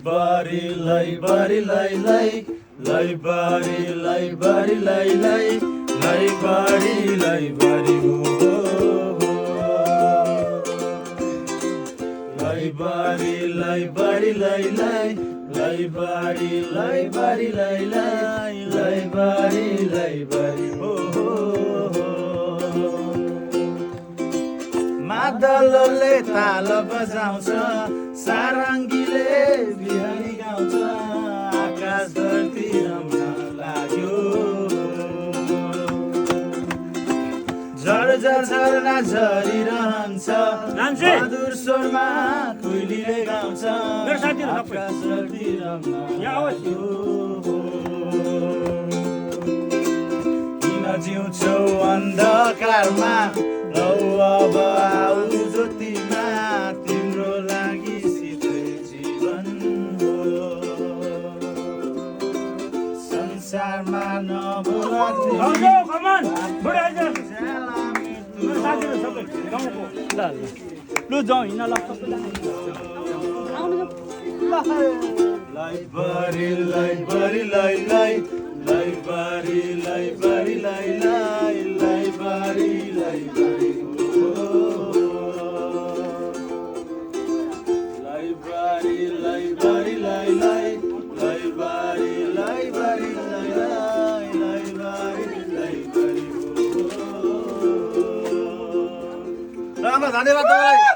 बारी लै बारी लै लै लै बारी लै बारी लै लै लै बारी लै बारी हो लै बारी लै बारी लै लै लै बारी लै बारी लै लै लै बारी लै बारी हो मादलले ताल बजाउँछ सारङ्गीले बिहानी गाउँछ आकाश धरती रम्न लाग्यो झरझर झरना झरिरहन्छ मधुर स्वरमा कुइलीले गाउँछ आकाश धरती रम्न लाग्यो किन जिउँछौ अन्धकारमा लौ अब आऊ ज्योतिमा तिम्रो लागि सिधै जीवन हो संसारमा नभोला लु जाउँ हिँड ल लै बारी लै बारी लै लै लै बारी लै बारी लै लै लै बारी लै बारी लै बारी लै बारी लै लै लै बारी लै बारी लै लै लै बारी लै बारी धन्यवाद तपाईलाई।